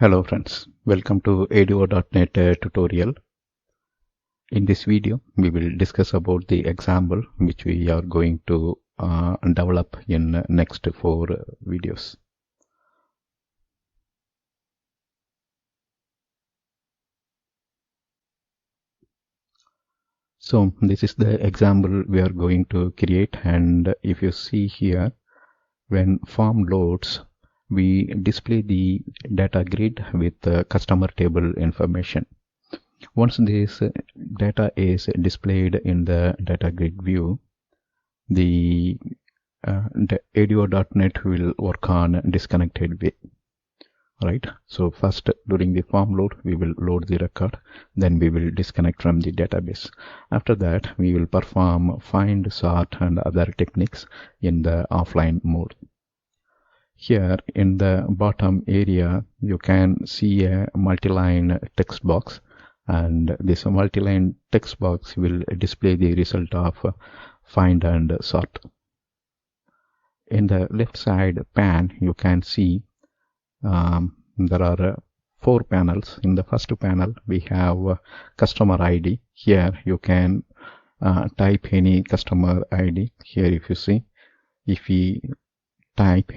Hello friends, welcome to ADO.NET tutorial. In this video, we will discuss about the example which we are going to develop in next 4 videos. So this is the example we are going to create, and if you see here, when form loads, we display the data grid with customer table information. Once this data is displayed in the data grid view, the ADO.NET will work on disconnected way. Right. So first, during the form load, we will load the record, then we will disconnect from the database. After that, we will perform find, sort, and other techniques in the offline mode. Here in the bottom area, you can see a multi-line text box, and this multi-line text box will display the result of find and sort. In the left side pane, you can see there are 4 panels. In the first panel, we have customer ID. Here you can type any customer ID. Here if you see, if we type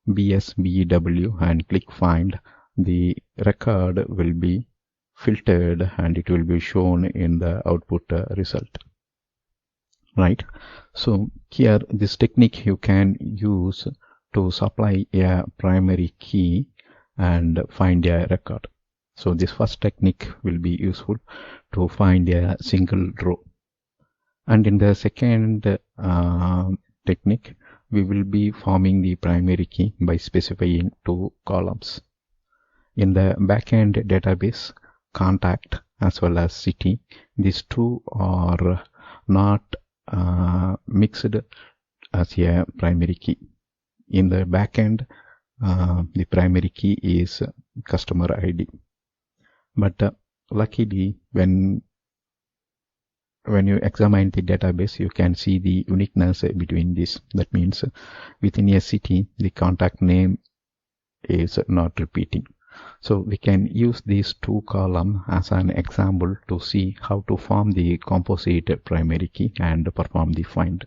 BSBW and click find, the record will be filtered and it will be shown in the output result. Right. So here this technique you can use to supply a primary key and find a record. So this first technique will be useful to find a single row. And in the second technique, we will be forming the primary key by specifying 2 columns. In the backend database, contact as well as city, these 2 are not mixed as a primary key. In the backend, the primary key is customer ID. But luckily, when you examine the database, you can see the uniqueness between this. That means within a city, the contact name is not repeating. So we can use these 2 columns as an example to see how to form the composite primary key and perform the find.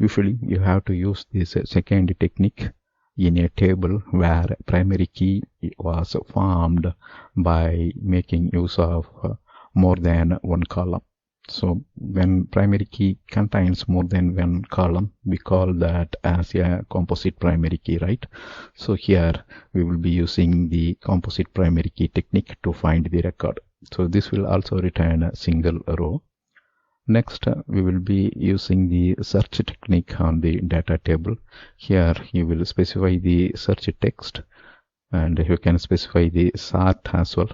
Usually you have to use this second technique in a table where primary key was formed by making use of more than 1 column. So when primary key contains more than 1 column, we call that as a composite primary key, right? So here we will be using the composite primary key technique to find the record. So this will also return a single row. Next, we will be using the search technique on the data table. Here you will specify the search text and you can specify the sort as well.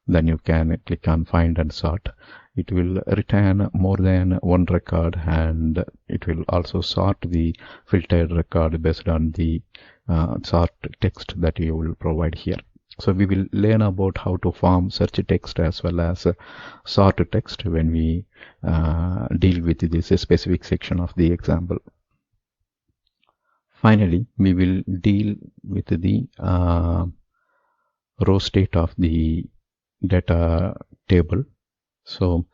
Then you can click on find and sort. It will return more than 1 record and it will also sort the filtered record based on the sort text that you will provide here. So we will learn about how to form search text as well as sort text when we deal with this specific section of the example. Finally, we will deal with the row state of the data table. So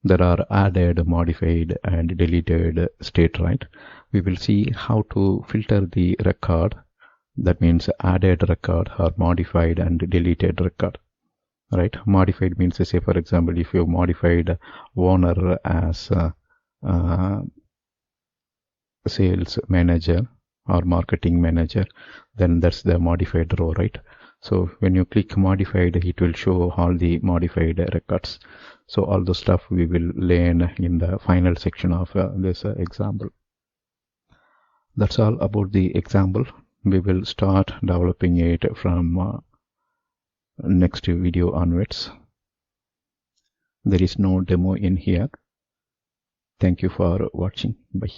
there are added, modified and deleted state, right? We will see how to filter the record. That means added record or modified and deleted record, right? Modified means, say for example, if you modified owner as sales manager or marketing manager, then that's the modified row, right? So when you click modified, it will show all the modified records. So all the stuff we will learn in the final section of this example. That's all about the example. We will start developing it from next video onwards. There is no demo in here. Thank you for watching. Bye.